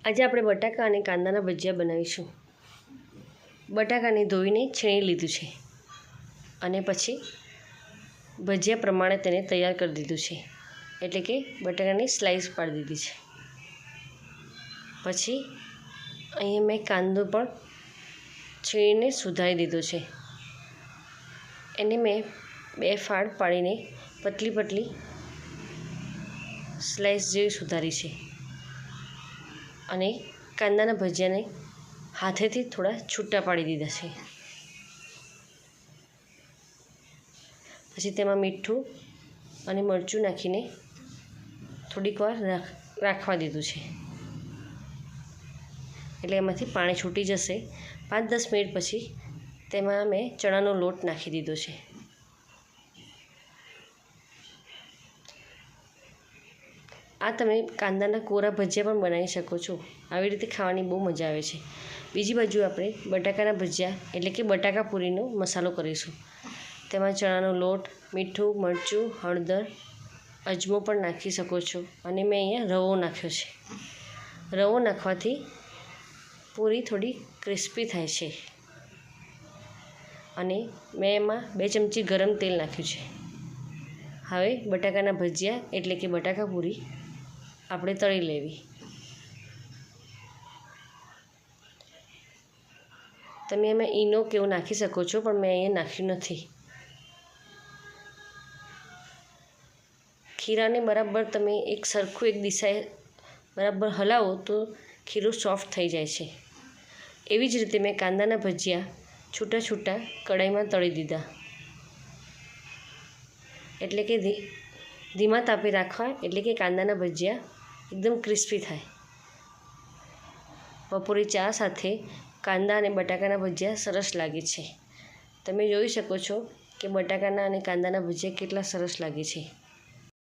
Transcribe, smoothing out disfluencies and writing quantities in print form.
આજે આપણે બટાકા અને કાંદાના ભજીયા બનાવીશું। બટાકાને ધોઈને છીણી લીધું છે અને પછી ભજીયા પ્રમાણે તેને તૈયાર કરી દીધું છે, એટલે કે બટાકાની સ્લાઈસ પાડી દીધી છે। પછી અહીંયા મેં કાંદો પણ છીણીને સુધારી દીધો છે। એને મેં 2 ફાળ પાડીને પતલી પતલી સ્લાઈસ જેવી સુધારી છે અને કાંદાના ભજીયાને હાથેથી થોડા છૂટા પાડી દીધા છે। પછી તેમાં મીઠું અને મરચું નાખીને થોડીક વાર રાખવા દીધું છે, એટલે એમાંથી પાણી છૂટી જશે। 5-10 મિનિટ પછી તેમાં મેં ચણાનો લોટ નાખી દીધો છે। આ તમે કાંદાના કોરા ભજીયા પણ બનાવી શકો છો। આવી રીતે ખાવાની બહુ મજા આવે છે। બીજી બાજુ આપણે બટાકાના ભજીયા એટલે કે બટાકા પૂરીનો મસાલો કરીશું। તેમાં ચણાનો લોટ, મીઠું, મરચું, હળદર, અજમો પણ નાખી શકો છો અને મેં અહીંયા રવો નાખ્યો છે। રવો નાખવાથી પૂરી થોડી ક્રિસ્પી થાય છે અને મેં એમાં 2 ચમચી ગરમ તેલ નાખ્યું છે। હવે બટાકાના ભજીયા એટલે કે બટાકા પૂરી આપણે તળી લેવી। તમે એમાં ઈનો કે એવું નાખી શકો છો, પણ મેં અહીંયા નાખ્યું નથી। ખીરાને બરાબર તમે એક દિશાએ બરાબર હલાવો તો ખીરું સોફ્ટ થઈ જાય છે। એવી જ રીતે મેં કાંદાના ભજીયા છૂટા છૂટા કડાઈમાં તળી દીધા, એટલે કે ધીમા તાપે રાખવા, એટલે કે કાંદાના ભજીયા એકદમ ક્રિસ્પી થાય। બપોરે ચા સાથે કાંદા અને બટાકાના ભજીયા સરસ લાગે છે। તમે જોઈ શકો છો કે બટાકાના અને કાંદાના ભજીયા કેટલા સરસ લાગે છે।